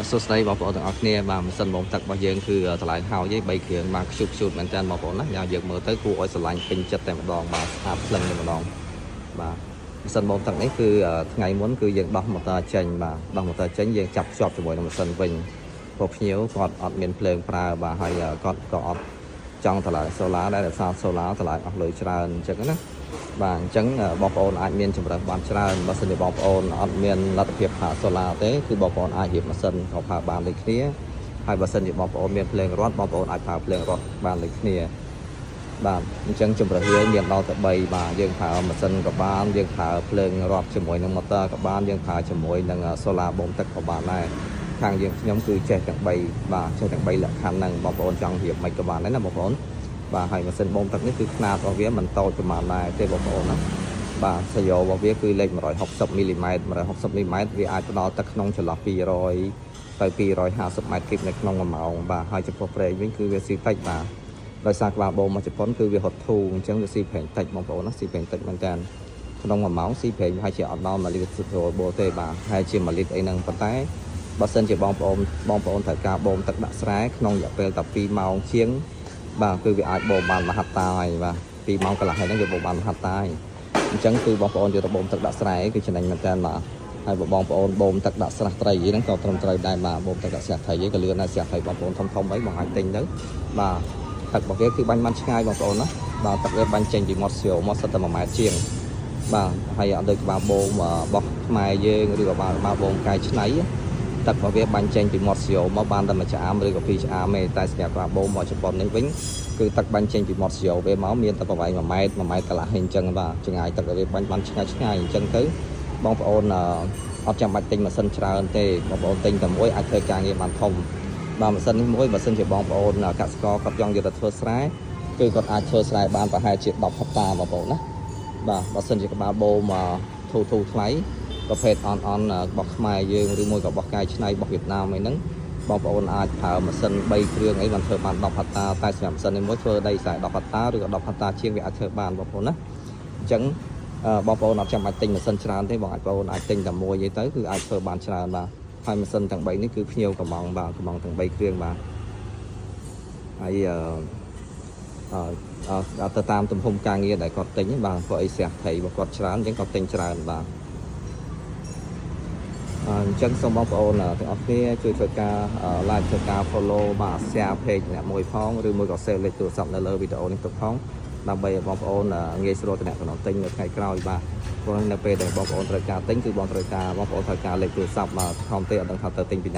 សុស្ដីបងប្អូនទាំងអស់គ្នាបាទម៉ាស៊ីនបូមទឹករបស់យើងគឺតម្លៃហោយ3គ្រឿងបាទខ្ជុបមែនតើបងប្អូនណាយើងមើលទៅគួរឲ្យស្រឡាញ់ពេញចិត្តតែម្ដងបាទស្អាតភ្លឹងតែម្ដងបាទម៉ាស៊ីនបូមទឹកនេះគឺថ្ងៃមុនគឺយើងដោះម៉ូទ័រចេញបាទដោះម៉ូទ័រចេញយើងចាប់ភ្ជាប់ជាមួយនឹងម៉ាស៊ីនវិញពួកភ្ញៀវគាត់អត់មានភ្លើងប្រើបាទហើយគាត់ក៏អត់ចង់តម្លៃសូឡាដែរដោយសារសូឡាតម្លៃអស់លុយច្រើនអញ្ចឹងណាបាទអញ្ចឹងបងប្អូនអាចមានជំរើសបានច្រើនបើសិនជាបងប្អូនអត់មានលទ្ធភាពប្រើសូឡាទេគឺបងប្អូនអាចរៀបម៉ាស៊ីនក៏ប្រើបានដូចគ្នាហើយបើសិនជាបងប្អូនមានភ្លើងរត់បងប្អូនអាចប្រើភ្លើងរត់បានដូចគ្នាបាទអញ្ចឹងជំរើសយើងមានដល់ទៅ3បាទយើងប្រើម៉ាស៊ីនក៏បានយើងប្រើភ្លើងរត់ជាមួយនឹងម៉ូទ័រក៏បានយើងប្រើជាមួយនឹងសូឡាបូមទឹកក៏បានដែរខាងយើងខ្ញុំគឺចេះទាំង3បាទចេះទាំង3លក្ខខណ្ឌហ្នឹងបងប្អូនចង់រៀបមិនក៏បានដែរណាបងប្អូនបាទហើយម៉ាស៊ីនបូមទឹកនេះគឺខ្នាតរបស់វាមិនតូចប្រហែលដែរទេបងប្អូនណាបាទសាយោរបស់វាគឺលេខ160មីលីម៉ែត្រ160មីលីម៉ែត្រវាអាចផ្ដល់ទឹកក្នុងចន្លោះ200ទៅ250ម៉ែត្រគីបនៅក្នុង1ម៉ោងបាទហើយចំពោះប្រេងវិញគឺវាស៊ីតិចបាទដោយសារក្បាលបូមមកជប៉ុនគឺវាហត់ធូរអញ្ចឹងវាស៊ីប្រេងតិចបងប្អូនណាស៊ីប្រេងតិចមែនតើក្នុង1ម៉ោងស៊ីប្រេងហើយជាអត់ដល់1លីត្របូទេបាទហើយជា1លីត្រអីហ្នឹងប៉ុន្តែបើសិនជាបងប្អូនត្រូវការបូមទឹកដាក់ស្រែក្នុងរយៈពេលតែ2ម៉ោងជាងបាទគឺវាអាចបូមបានមហត្តាហើយបាទ2ម៉ោងកន្លះហើយហ្នឹងវាបូមបានមហត្តាហើយអញ្ចឹងគឺបងប្អូនយកទៅបូមទឹកដាក់ស្រែគឺចំណេញមែនតើបាទហើយបងប្អូនបូមទឹកដាក់ស្រះត្រីហ្នឹងក៏ត្រឹមត្រូវដែរបាទបូមទឹកដាក់ស្រះត្រីហ្នឹងក៏លឿនដែរស្រះត្រីបងប្អូនធំៗអីបងអាចទិញទៅបាទទឹករបស់វាគឺបាញ់បានឆ្ងាយបងប្អូនណាបាទទឹកវាបាញ់ចេញពីមាត់ស្យោមកសិតតែ1ម៉ែត្រជាងបាទហើយអត់ដូចក្បាលបូមរបស់ខ្មែរយើងឬក៏ក្បាលបូមកែច្នៃទឹករបស់វាបាញ់ចេញពីមាត់ស្យោមកបានតែមួយឆ្អាមឬក៏ពីរឆ្អាមទេតែសម្រាប់ក្បាលបូមមកជប៉ុននេះវិញគឺទឹកបាញ់ចេញពីមាត់ស្យោវាមកមានតែប្រវែង1ម៉ែត្រ1ម៉ែត្រកន្លះអញ្ចឹងបាទចម្ងាយទឹកវាបាញ់បានឆ្ងាយអញ្ចឹងទៅបងប្អូនអត់ចាំបាច់ទិញម៉ាស៊ីនច្រើនទេបងប្អូនទិញតែមួយអាចធ្វើការងារបានធំបាទម៉ាស៊ីននេះមួយបើសិនជាបងប្អូនកសិករគាត់ចង់យកទៅធ្វើស្រែគឺគាត់អាចធ្វើស្រែបានប្រហែលជា10ហិកតាបងប្អូនណាបាទបើសិនជាក្បាលបូមធូថ្លៃប្រភេទអនរបស់ខ្មែរយើងឬមួយក៏របស់កាយឆ្នៃរបស់វៀតណាមអីហ្នឹងបងប្អូនអាចប្រើម៉ាស៊ីន3គ្រឿងអីបានធ្វើបាន10ហិកតាតែសម្រាប់ម៉ាស៊ីននេះមួយធ្វើដីស្រែ10ហិកតាឬក៏10ហិកតាជាងវាអាចធ្វើបានបងប្អូនណាអញ្ចឹងបងប្អូនអត់ចាំបាច់ទិញម៉ាស៊ីនច្រើនទេបងប្អូនអាចទិញតែមួយទេទៅគឺអាចធ្វើបានច្រើនបាទហើយម៉ាស៊ីនទាំង3នេះគឺភ្ញៀវកំងបាទកំងទាំង3គ្រឿងបាទហើយទៅតាមទំហំការងារដែលគាត់ទិញបាទព្រោះអីស្រះត្រីរបស់គាត់ច្រើនអញ្ចឹងគាត់ទិញច្រើនបាទអញ្ចឹងសូមបងប្អូនទាំងអស់គ្នាជួយធ្វើការ like ធ្វើការ follow បាទ share page អ្នកមួយផងឬមួយក៏ save លេខទូរស័ព្ទនៅលើវីដេអូនេះទុកផងដើម្បីឲ្យបងប្អូនងាយស្រួលតំណទិញនៅថ្ងៃក្រោយបាទព្រោះនៅពេលដែលបងប្អូនត្រូវការទិញគឺបងប្អូនត្រូវការលេខទូរស័ព្ទមកខំទេអត់ដឹងថាទៅទិញពីណា